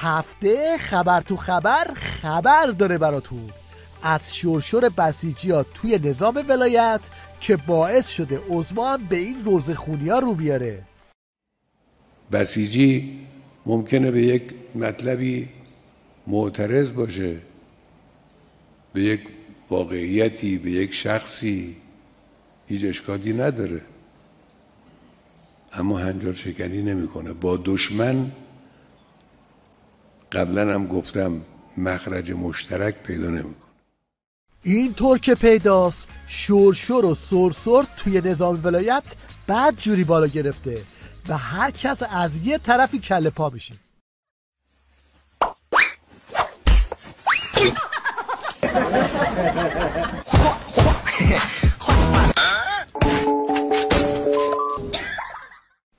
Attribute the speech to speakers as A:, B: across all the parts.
A: هفته خبر تو خبر داره براتون از شرشر بسیجی‌ها توی نظام ولایت که باعث شده عظما هم به این روزخونی‌ها رو بیاره.
B: بسیجی ممکنه به یک مطلبی معترض باشه، به یک واقعیتی، به یک شخصی، هیچ اشکالی نداره، اما هنجار شکنی نمیکنه. با دشمن قبلا هم گفتم مخرج مشترک پیدا نمیکنه.
A: این طور که پیداست شرشر و سرسر توی نظام ولایت بد جوری بالا گرفته و هر کس از یه طرفی کله پا میشه.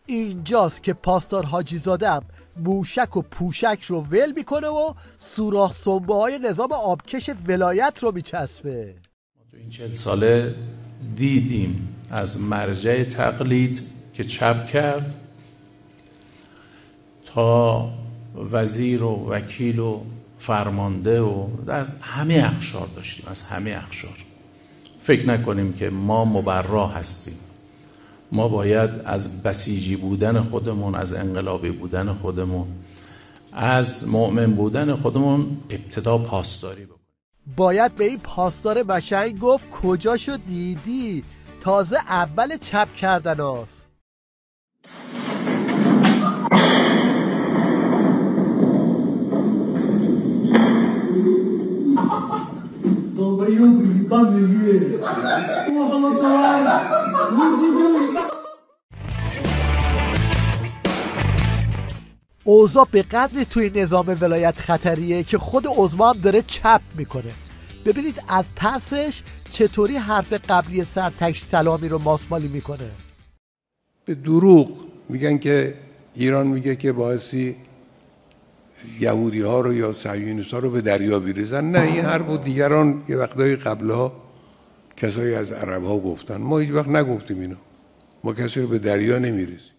A: اینجاست که پاسدار حاجی زادم موشک و پوشک رو ول میکنه و سوراخ سنبه های نظام آبکش ولایت رو میچسبه.
C: تو این 40 ساله دیدیم از مرجع تقلید که چپ کرد تا وزیر و وکیل و فرمانده و در همه اقشار داشتیم، از همه اقشار. فکر نکنیم که ما مبرا هستیم. ما باید از بسیجی بودن خودمون، از انقلابی بودن خودمون، از مؤمن بودن خودمون ابتدا پاسداری بکنیم.
A: باید به این پاسدار بشنگ گفت کجاشو دیدی؟ تازه اول چپ کردن هاست. اوضاع به قدری توی نظام ولایت خطریه که خود عظما هم داره چپ میکنه. ببینید از ترسش چطوری حرف قبلی سرتک سلامی رو ماسمالی میکنه.
B: به دروغ میگن که ایران میگه که باعثی یهودی ها رو یا صهیونیست ها رو به دریا بریزن. نه، این حرف و دیگران یه وقتای قبلها کسایی از عرب ها گفتن. ما هیچ وقت نگفتیم اینو. ما کسی رو به دریا نمیریزیم.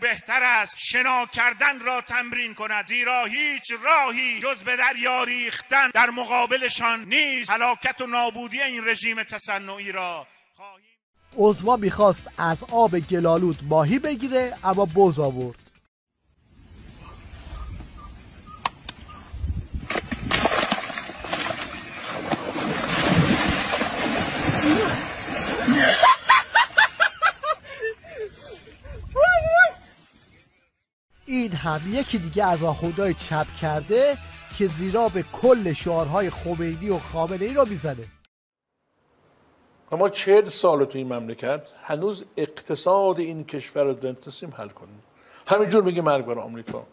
D: بهتر است شنا کردن را تمرین کند، زیرا هیچ راهی جز به دریا ریختن در مقابلشان نیست. هلاکت و نابودی این رژیم تصنعی را خواهیم.
A: عظما میخواست از آب گلالود ماهی بگیره اما بز آورد. این هم یکی دیگه از آخوندهای چپ کرده که زیرا به کل شعارهای خمینی و خامنه‌ای رو میزنه.
E: ما 40 سال تو این مملکت هنوز اقتصاد این کشور رو نتونستیم حل کنیم. همینجور میگه مرگ بر آمریکا.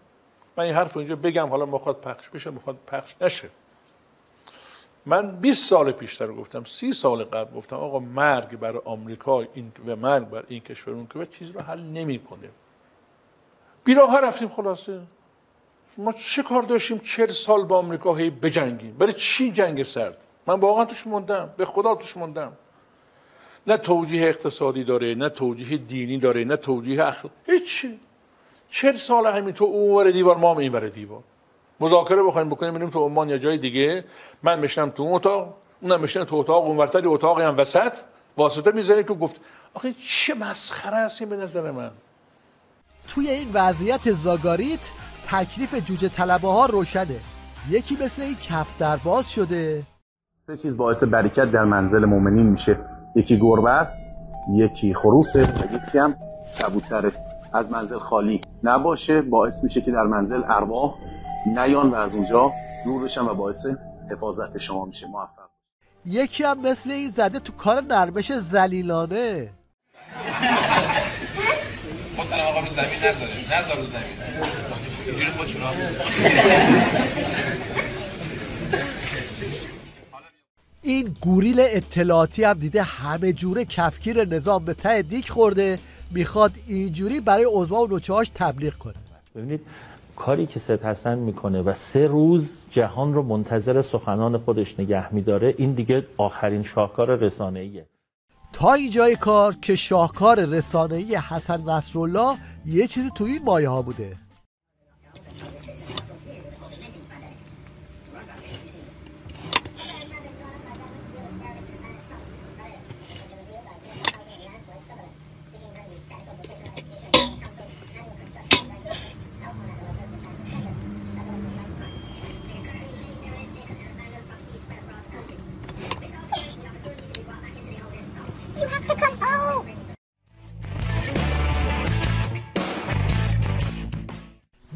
E: من این حرف رو اینجا بگم، حالا میخواد پخش بشه میخواد پخش نشه. من 20 سال پیشتر گفتم، 30 سال قبل گفتم آقا مرگ بر آمریکا این و مرگ بر این کشور اون که چیز رو حل نمیکنه. بیراه رفتیم. خلاصه ما چه کار داشتیم 40 سال با آمریکا هی بجنگیم؟ برای چی جنگ سرد؟ من واقعا توش موندم، به خدا توش موندم. نه توجیه اقتصادی داره، نه توجیه دینی داره، نه توجیه اخلاقی، هیچی. 40 سال همینطور اونور دیوار ما هم اینور دیوار. مذاکره بخوایم بکنیم بریم تو عمان یا جای دیگه، من میشنم تو اون اتاق، اونم میشنه تو اتاق، اونورتر اتاقی هم وسط واسطه میذاریم که گفت آخه چه مسخره است این به نظر من.
A: توی این وضعیت زاگاریت تکلیف جوجه طلبه ها روشنه. یکی مثل این کفتر باز شده.
F: 3 چیز باعث برکت در منزل مؤمنین میشه. یکی گربه است، یکی خروسه و یکی هم کبوتره. از منزل خالی نباشه باعث میشه که در منزل ارواح نیان و از اونجا دور بشن و باعث حفاظت شما میشه. موفق.
A: یکی هم مثل این زده تو کار نرمش ذلیلانه.
G: خودتن آقا رو زمین نذار رو زمین اینجوری خودشون
A: این گوریل اطلاعاتی هم دیده همه جوره کفگیر نظام به ته دیگ خورده، میخواد اینجوری برای عضو و نوچه‌هاش تبلیغ کنه.
H: ببینید کاری که سید حسن میکنه و 3 روز جهان رو منتظر سخنان خودش نگه میداره، این دیگه آخرین شاهکار رسانه‌ایه.
A: تا اینجای کار که شاهکار رسانه‌ای حسن نصرالله یه چیزی تو این مایه ها بوده.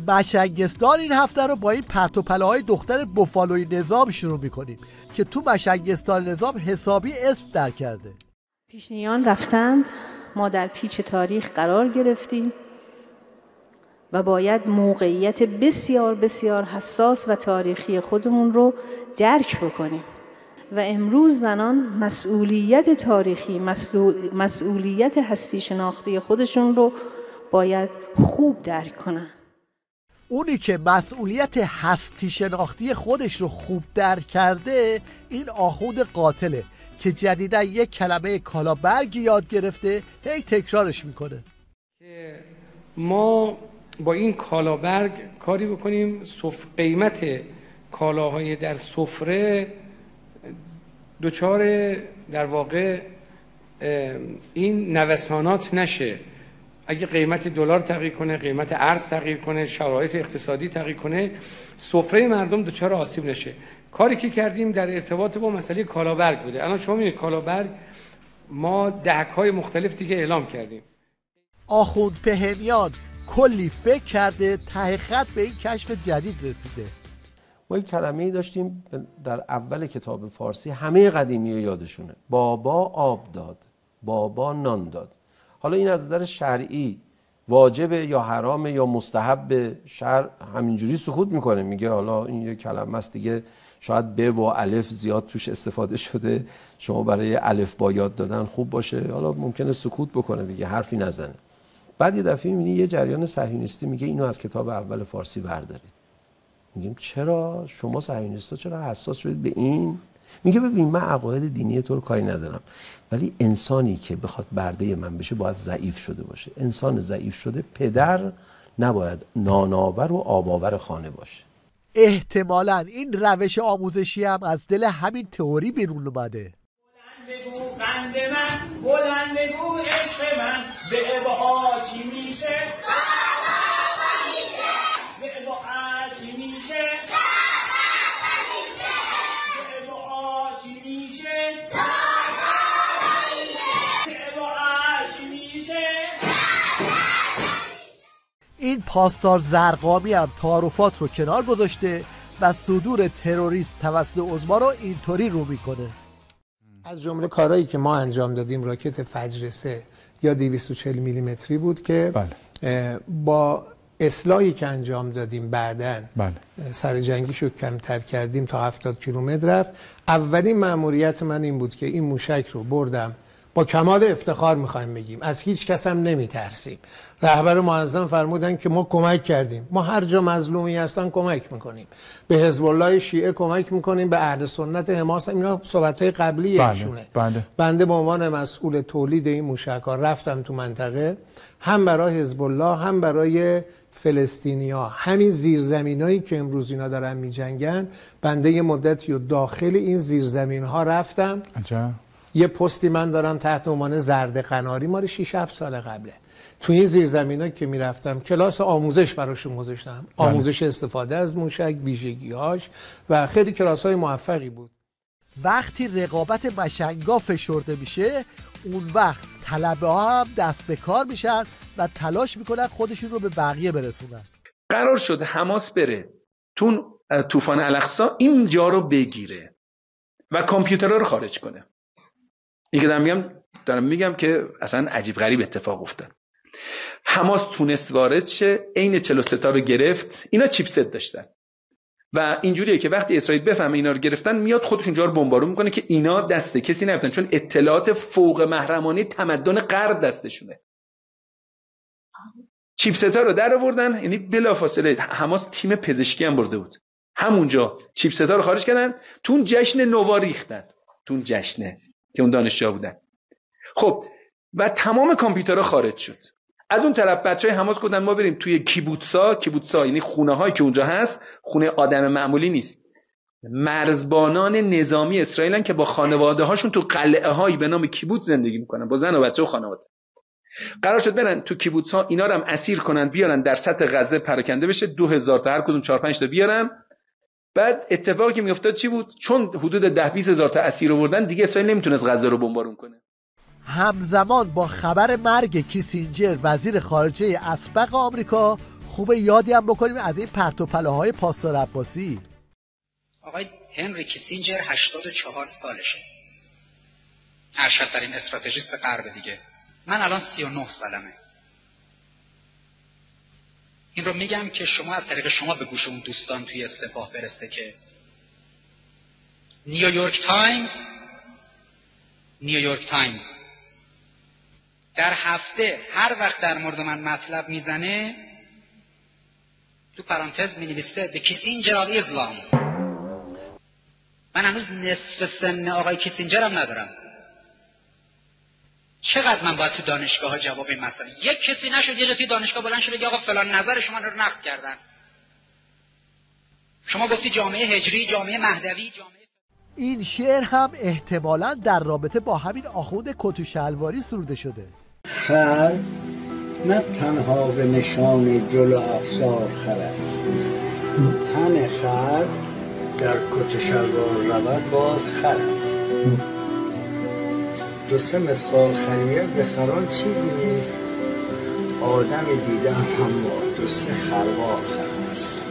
A: مشنگستان این هفته رو با این پرت و پلاهای دختر بوفالوی نظام شروع میکنیم که تو مشنگستان نظام حسابی اسم در کرده.
I: پیشنیان رفتند، ما در پیچ تاریخ قرار گرفتیم و باید موقعیت بسیار بسیار حساس و تاریخی خودمون رو درک بکنیم و امروز زنان مسئولیت تاریخی، مسئولیت هستی شناختی خودشون رو باید خوب درک کنن.
A: اونی که مسئولیت هستی شناختی خودش رو خوب درک کرده این آخوند قاتله که جدیدا یک کلمه کالابرگ یاد گرفته، هی تکرارش میکنه
J: که ما با این کالابرگ کاری بکنیم قیمت کالاهای در سفره دچار در واقع این نوسانات نشه. اگه قیمت دلار تغییر کنه، قیمت ارز تغییر کنه، شرایط اقتصادی تغییر کنه، سفره مردم دچار آسیب نشه. کاری که کردیم در ارتباط با مسئله کالابرگ بوده. الان شما می‌بینید کالابرگ ما دهک‌های مختلف دیگه اعلام کردیم.
A: آخوند پهنیان کلی فکر کرده ته خط به این کشف جدید رسیده.
K: ما یک کلمه‌ای داشتیم در اول کتاب فارسی، همه قدیمی یادشونه، بابا آب داد، بابا نان داد. حالا این از نظر شرعی واجبه یا حرامه یا مستحب؟ شرع همینجوری سکوت میکنه، میگه حالا این یک کلمه است دیگه، شاید ب و الف زیاد توش استفاده شده، شما برای الف با یاد دادن خوب باشه، حالا ممکنه سکوت بکنه دیگه، حرفی نزنه. بعد یه دفعه میبینی یه جریان صهیونیستی میگه اینو از کتاب اول فارسی بردارید. میگیم چرا شما صهیونیستا چرا حساس شدید به این؟ میگه ببین من عقاید دینی تو رو کاری ندارم، ولی انسانی که بخواد برده من بشه باید ضعیف شده باشه. انسان ضعیف شده پدر نباید نانآور و آباور خانه باشه.
A: احتمالاً این روش آموزشی هم از دل همین تئوری بیرون اومده.
L: بلند بگو قند من، بلند بگو عشق من، به ابا چی میشه؟ به ابا چی میشه؟
A: این پاسدار زرقامی هم تعارفات رو کنار گذاشته و صدور تروریسم توسط عظما رو اینطوری رو میکنه.
M: از جمله کارهایی که ما انجام دادیم راکت فجر 3 یا 240 میلیمتری بود که با اصلاحی که انجام دادیم بعدن سر جنگیشو کمتر کردیم تا 70 کیلومتر رفت. اولین مأموریت من این بود که این موشک رو بردم، با کمال افتخار میخوایم بگیم از هیچ کس هم نمیترسیم. رهبر منظم فرمودن که ما کمک کردیم، ما هر جا مظلومی هستن کمک میکنیم، به حزب الله شیعه کمک میکنیم، به اهل سنت حماس. اینا صحبت‌های قبلی ایشونه. بنده به عنوان مسئول تولید این موشک‌ها رفتم تو منطقه، هم برای حزب الله هم برای فلسطینیا، همین زیرزمینایی که امروز اینا دارن میجنگن، بنده یه مدتی و داخل این زیرزمین‌ها رفتم. یه پستی من دارم تحت عنوان زرد قناری، مال 6-7 سال قبله. تو این زیرزمین‌ها که میرفتم کلاس آموزش براشون گذاشتم، آموزش استفاده از موشک، ویژگی‌هاش و خیلی کلاس‌های موفقی بود.
A: وقتی رقابت مشنگا فشرده میشه، اون وقت طلبه ها هم دست به کار میشن و تلاش میکنن خودشون رو به بقیه برسونن.
N: قرار شد حماس بره تو طوفان الاقصی اینجا رو بگیره و کامپیوترها رو خارج کنه. این که دارم میگم که اصلا عجیب غریب اتفاق افتاد. حماس تونست وارد شه، عین 43 تا رو گرفت. اینا چیپست داشتن و اینجوریه که وقتی اسرائیل بفهمه اینا رو گرفتن، میاد خودش اونجا رو بمبارون میکنه که اینا دست کسی نرفتن، چون اطلاعات فوق محرمانه تمدن غرب دستشونه. چیپستا رو در آوردن، یعنی بلافاصله حماس تیم پزشکی هم برده بود، همونجا چیپستا رو خارج کردن، تو اون جشن نووا ریختن، تو اون جشنه که اون دانشجوها بودن. خب و تمام کامپیوترها خارج شد. از اون طرف بچهای حماس گفتن ما بریم توی کیبوتسا یعنی خونه هایی که اونجا هست، خونه آدم معمولی نیست، مرزبانان نظامی اسرائیلن که با خانواده هاشون تو قلعه هایی به نام کیبوتز زندگی میکنن، با زن و بچه و خانواده. قرار شد برن تو کیبوتس ها اینا رو هم اسیر کنن، بیارن در سطح غزه پراکنده بشه، 2000 تا هر کدوم 4-5 تا بیارن. بعد اتفاقی که میافتاد چی بود؟ چون حدود 10-20 هزار تا اسیر آوردن، دیگه اسرائیل نمیتونست غزه رو بمبارون کنه.
A: همزمان با خبر مرگ کیسینجر وزیر خارجه اسبق آمریکا، خوبه یادی هم بکنیم از این پرت و پلاهای پاستور عباسی.
O: آقای هنری کیسینجر 84 سالشه، ارشدترین استراتژیست غرب دیگه. من الان 39 سالمه. این رو میگم که شما از طریق شما به گوش اون دوستان توی سپاه برسه که نیویورک تایمز در هفته هر وقت در مورد من مطلب میزنه تو پرانتز مینویسه The Kissinger of Islam. من هنوز نصف سن آقای کیسینجر هم ندارم. چقدر من باید تو دانشگاه ها جواب این مسئله؟ یک کسی نشد یه جا توی دانشگاه بلند شد بگه آقا فلان نظر شما رو نقد کردن. شما گفتی جامعه هجری، جامعه مهدوی، جامعه...
A: این شعر هم احتمالاً در رابطه با همین آخوند کت و شلواری سروده شده.
P: خر نه تنها به نشان جلو افسار خر است، تن خر در کت شلوار رود باز خر است. 2-3 مسقال خریت ز خران چیزی نیست، آدم دیدم اما 2-3 خروار خر است.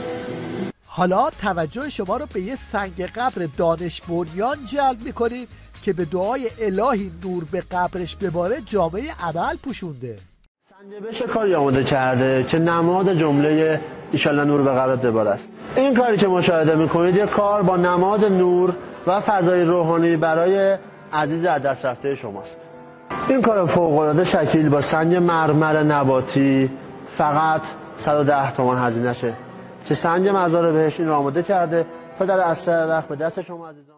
A: حالا توجه شما رو به یه سنگ قبر دانش بنیان جلب می‌کنیم که به دعای الهی نور به قبرش بباره جامعه عمل پوشونده.
Q: سنجبش کاری آماده کرده که نماد جمله ایشالله نور به قبرت بباره است. این کاری که مشاهده می‌کنید یک کار با نماد نور و فضای روحانی برای عزیز از دست رفته شماست. این کار فوق‌العاده شکیل با سنگ مرمر نباتی فقط 110 تومان هزینه شه که سنگ مزار بهش این رو آماده کرده. پدر اصل وقت به دست شما عزیزان.